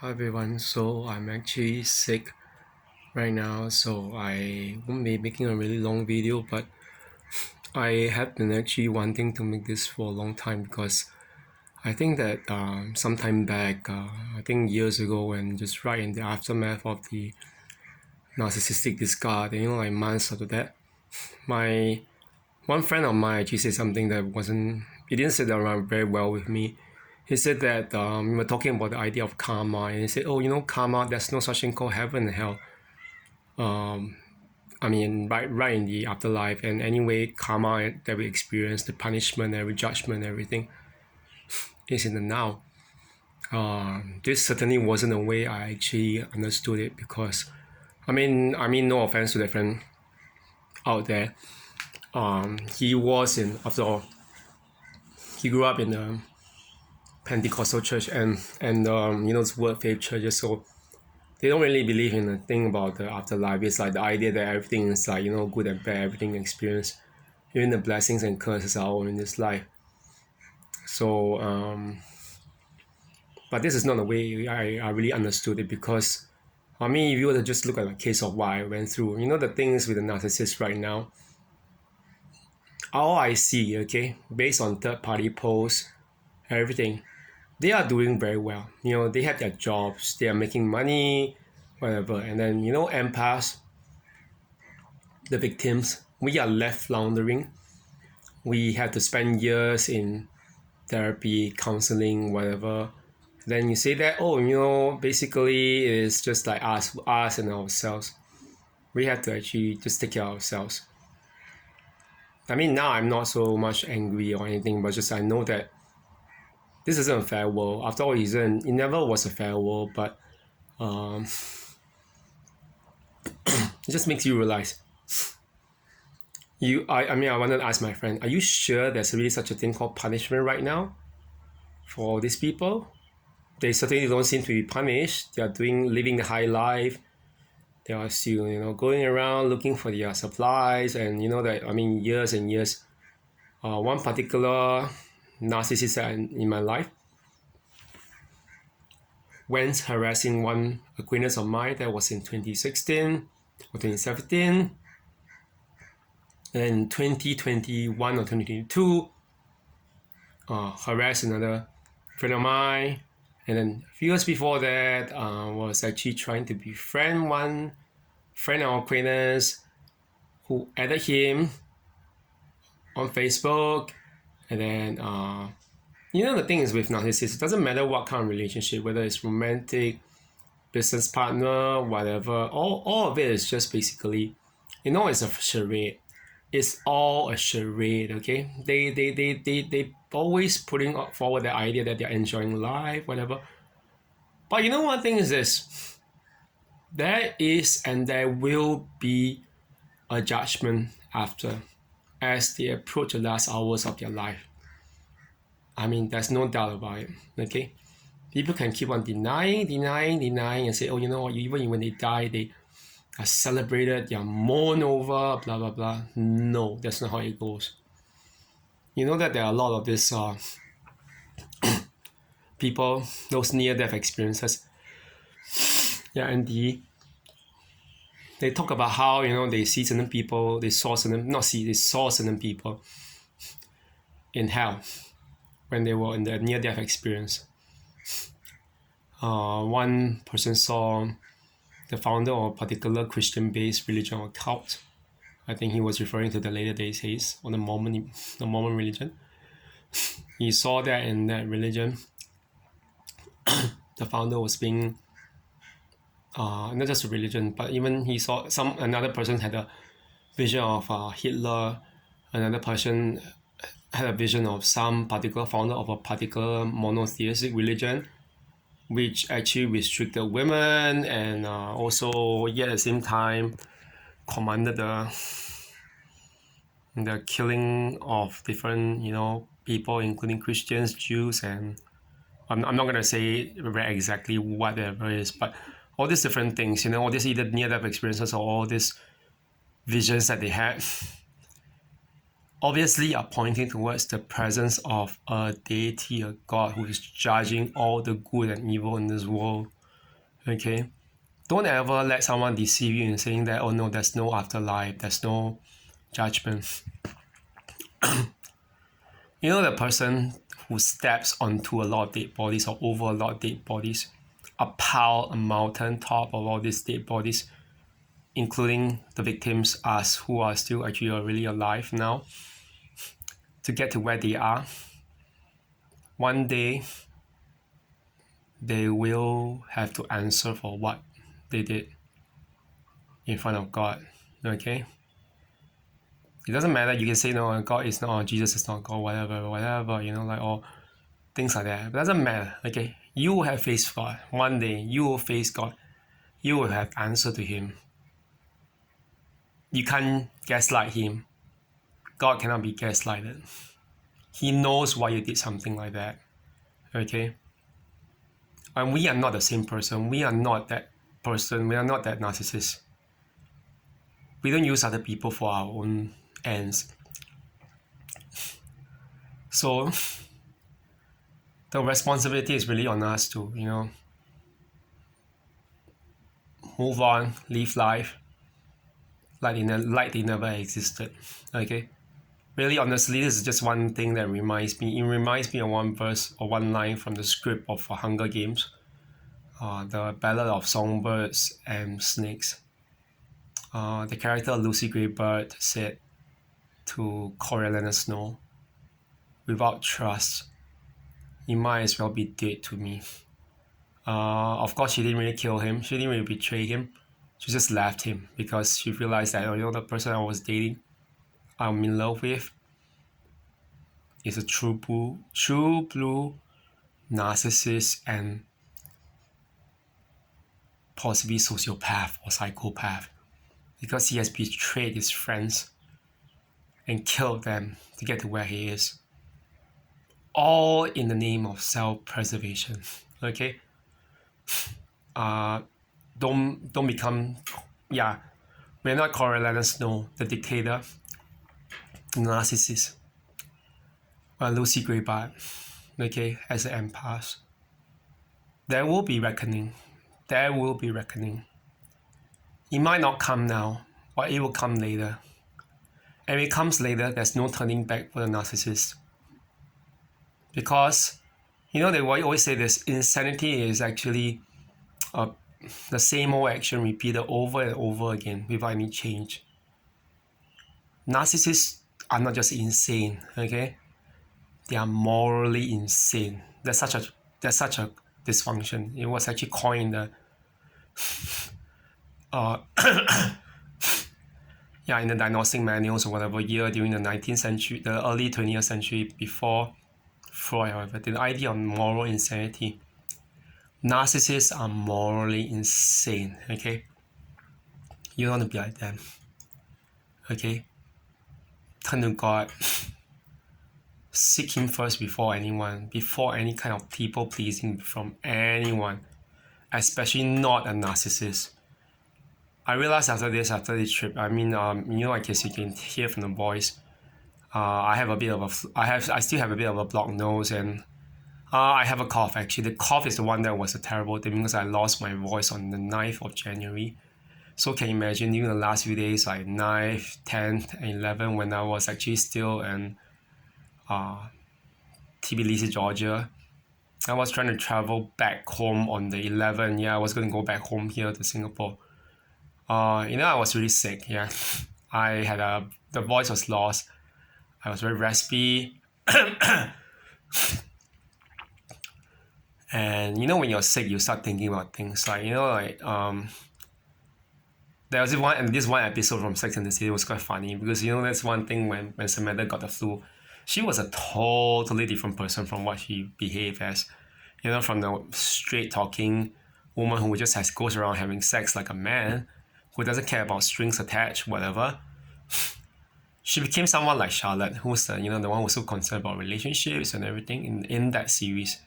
Hi everyone, so I'm actually sick right now, so I won't be making a really long video, but I have been actually wanting to make this for a long time because I think that some time back, I think years ago, when just right in the aftermath of the narcissistic discard, like months after that, my one friend of mine actually said something that it didn't sit around very well with me. He said that we were talking about the idea of karma, and he said, karma, there's no such thing called heaven and hell. Right in the afterlife, and anyway, karma that we experience, the punishment, every judgment, everything is in the now. This certainly wasn't the way I actually understood it because, no offense to the friend out there. He was after all, he grew up in a Pentecostal church and it's word faith churches, so they don't really believe in the thing about the afterlife. It's like the idea that everything is like, good and bad, everything experience. Even the blessings and curses are all in this life. So, but this is not the way I really understood it because, if you were to just look at a case of what I went through, the things with the narcissist right now, all I see, okay, based on third-party posts, everything, they are doing very well. They have their jobs, they are making money, whatever. And then, empaths, the victims, we are left floundering. We have to spend years in therapy, counseling, whatever. Then you say that, basically it's just like us and ourselves. We have to actually just take care of ourselves. Now I'm not so much angry or anything, but just I know that this isn't a fair world. After all, it never was a fair world, but it just makes you realize. I wanted to ask my friend, are you sure there's really such a thing called punishment right now for these people? They certainly don't seem to be punished. They are living a high life. They are still, going around looking for their supplies, and years and years. One particular narcissist in my life went harassing one acquaintance of mine that was in 2016 or 2017. And in 2021 or 2022, harassed another friend of mine. And then a few years before that, was actually trying to befriend one friend or acquaintance who added him on Facebook. And then, the thing is with narcissists, it doesn't matter what kind of relationship, whether it's romantic, business partner, whatever, all of it is just basically, it's a charade. It's all a charade, okay? They always putting forward the idea that they're enjoying life, whatever. But one thing is this, there is and there will be a judgment after, as they approach the last hours of their life. There's no doubt about it, okay? People can keep on denying, and say, even when they die, they are celebrated, they are mourned over, blah, blah, blah. No, that's not how it goes. You know that there are a lot of these people, those near-death experiences. Yeah, and they talk about how, they see certain people, they saw certain people in hell when they were in the near-death experience. One person saw the founder of a particular Christian-based religion or cult. I think he was referring to the Latter Day Saints or the Mormon religion. He saw that in that religion, the founder was being not just a religion, but even he saw another person had a vision of Hitler, another person had a vision of some particular founder of a particular monotheistic religion, which actually restricted women and also, yet at the same time, commanded the killing of different, people, including Christians, Jews, and I'm not going to say very exactly whatever it is, but all these different things, all these either near-death experiences or all these visions that they had, obviously are pointing towards the presence of a deity, a god who is judging all the good and evil in this world. Okay? Don't ever let someone deceive you in saying that, oh no, there's no afterlife, there's no judgment. You know, the person who steps onto a lot of dead bodies or over a lot of dead bodies, a pile, a mountain top of all these dead bodies, including the victims, us who are still actually really alive now, to get to where they are. One day, they will have to answer for what they did in front of God. Okay? It doesn't matter. You can say, no, God is not, Jesus is not God, whatever, you know, like, or things like that. It doesn't matter. Okay? You will have faced God. One day, you will face God. You will have answer to Him. You can't gaslight Him. God cannot be gaslighted. He knows why you did something like that. Okay? And we are not the same person. We are not that person. We are not that narcissist. We don't use other people for our own ends. So the responsibility is really on us to, you know, move on, live life like they never existed. Okay? Really, honestly, this is just one thing that reminds me. It reminds me of one verse or one line from the script of Hunger Games, the Ballad of Songbirds and Snakes. The character Lucy Greybird said to Coriolanus Snow, "Without trust, you might as well be dead to me." Of course, she didn't really kill him. She didn't really betray him. She just left him because she realized that, oh, you know, the person I was dating, I'm in love with, is a true blue narcissist and possibly sociopath or psychopath, because he has betrayed his friends and killed them to get to where he is, all in the name of self-preservation. Okay? Don't become, yeah, we're not Coriolanus Snow, the dictator, the narcissist, Lucy Greybird, okay, as an empath. There will be reckoning. There will be reckoning. It might not come now, or it will come later. And if it comes later, there's no turning back for the narcissist. Because, you know, they always say this, insanity is actually the same old action repeated over and over again without any change. Narcissists are not just insane, okay? They are morally insane. There's such a dysfunction. It was actually coined in the diagnostic manuals or whatever year during the 19th century, the early 20th century, before Freud, however, the idea of moral insanity. Narcissists are morally insane, okay? You don't want to be like them, okay? Turn to God. Seek Him first before anyone, before any kind of people-pleasing from anyone, especially not a narcissist. I realized after this trip, I mean, you know, I guess you can hear from the voice, I still have a bit of a blocked nose, and I have a cough. Actually, the cough is the one that was a terrible thing because I lost my voice on the 9th of January. So can you imagine, during the last few days, like 9th, 10th, and 11th, when I was actually still in Tbilisi, Georgia, I was trying to travel back home on the 11th. Yeah, I was going to go back home here to Singapore. You know, I was really sick. Yeah, the voice was lost. I was very raspy. And you know, when you're sick, you start thinking about things like, you know, like there was this one episode from Sex and the City was quite funny because, you know, that's one thing when Samantha got the flu, she was a totally different person from what she behaved as. You know, from the straight talking woman who just goes around having sex like a man, who doesn't care about strings attached, whatever. She became someone like Charlotte, who's the one who's so concerned about relationships and everything in that series.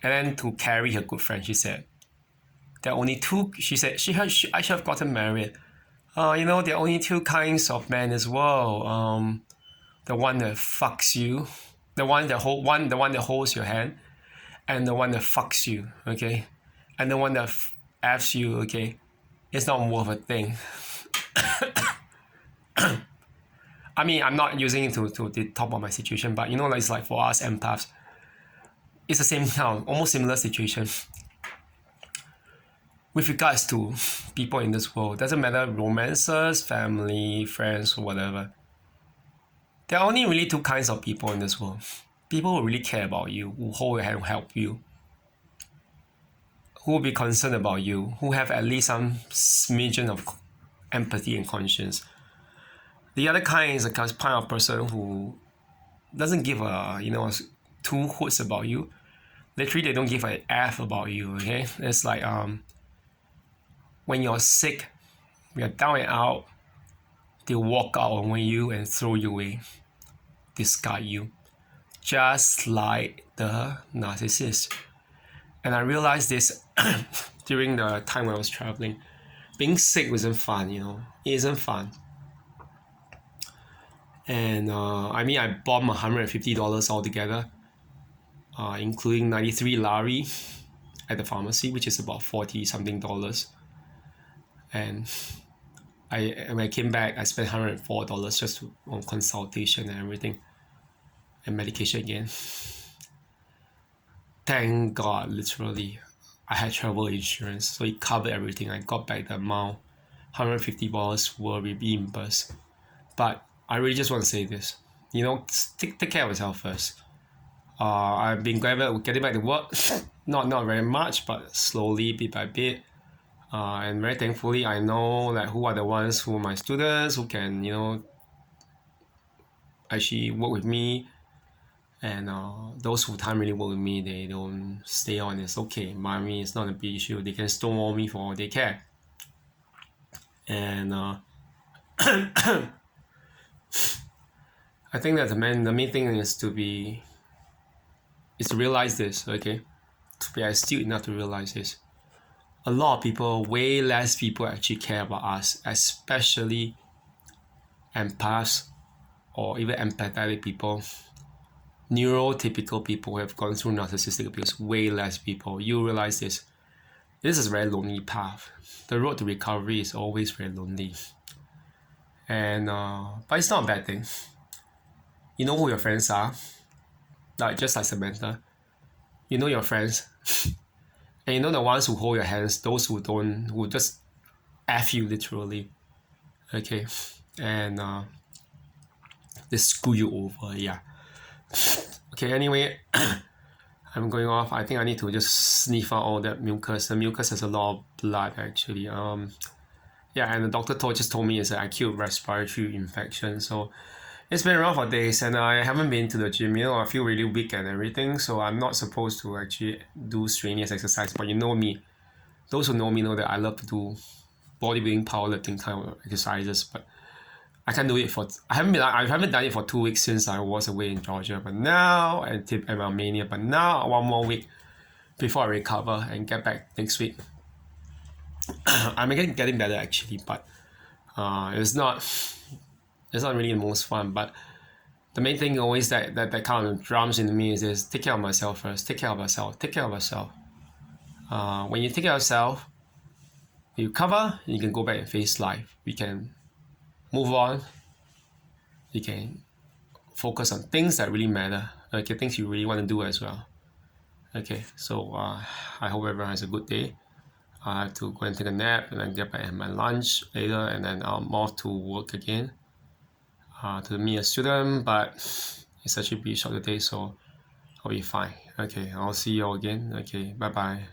And then to Carrie, her good friend, she said, there are only two. She said I should have gotten married. You know, there are only two kinds of men as well. The one that fucks you, the one that holds your hand, and the one that fucks you. Okay, and the one that F's you, okay, it's not worth a thing. I mean, I'm not using it to the top of my situation, but you know, it's like for us empaths, it's the same kind of almost similar situation. With regards to people in this world, doesn't matter romances, family, friends, or whatever. There are only really two kinds of people in this world. People who really care about you, who hold your hand, who help you, who will be concerned about you, who have at least some smidgen of empathy and conscience. The other kind is a kind of person who doesn't give a two hoots about you. Literally, they don't give a F about you. Okay, it's like when you're sick, you're down and out, they walk out on you and throw you away, discard you, just like the narcissist. And I realized this during the time when I was traveling. Being sick wasn't fun, It isn't fun. And I mean, I bought $150 altogether, including 93 lari at the pharmacy, which is about 40 something dollars. And when I came back, I spent $104 just on consultation and everything, and medication again. Thank God, literally, I had travel insurance, so it covered everything. I got back the amount, $150 were reimbursed. But I really just want to say this, take care of yourself first. I've been getting back to work, not very much, but slowly, bit by bit. And very thankfully, I know like who are the ones who are my students who can, actually work with me. And those who can't really work with me, they don't stay on. It's okay. I mean, it's not a big issue. They can stonewall me for all they care. And I think that the main thing is to realize this, okay? To be astute enough to realize this. A lot of people, way less people actually care about us, especially empaths or even empathetic people. Neurotypical people who have gone through narcissistic abuse, way less people. You realize this. This is a very lonely path. The road to recovery is always very lonely. And but it's not a bad thing. You know who your friends are. Just like Samantha. You know your friends. And you know the ones who hold your hands, those who don't, who just F you literally. Okay. And they screw you over, yeah. Okay, anyway, I'm going off. I think I need to just sniff out all that mucus. The mucus has a lot of blood actually. Yeah, and the doctor just told me it's an acute respiratory infection. So it's been around for days, and I haven't been to the gym. I feel really weak and everything, so I'm not supposed to actually do strenuous exercise. But you know me, those who know me know that I love to do bodybuilding, powerlifting kind of exercises. But I can't do it I haven't done it for 2 weeks since I was away in Georgia. But now and Romania. But now 1 more week before I recover and get back next week. I'm getting better actually, but it's not really the most fun. But the main thing always that kind of drums into me is take care of myself first. Take care of yourself. Take care of yourself. When you take care of yourself, you recover, you can go back and face life. We can move on. You can focus on things that really matter. Okay, things you really want to do as well. Okay, so I hope everyone has a good day. I have to go and take a nap and then get back and my lunch later, and then I'm off to work again. To me, a student, but it's actually be a shorter day, so I'll be fine. Okay, I'll see you all again. Okay, bye bye.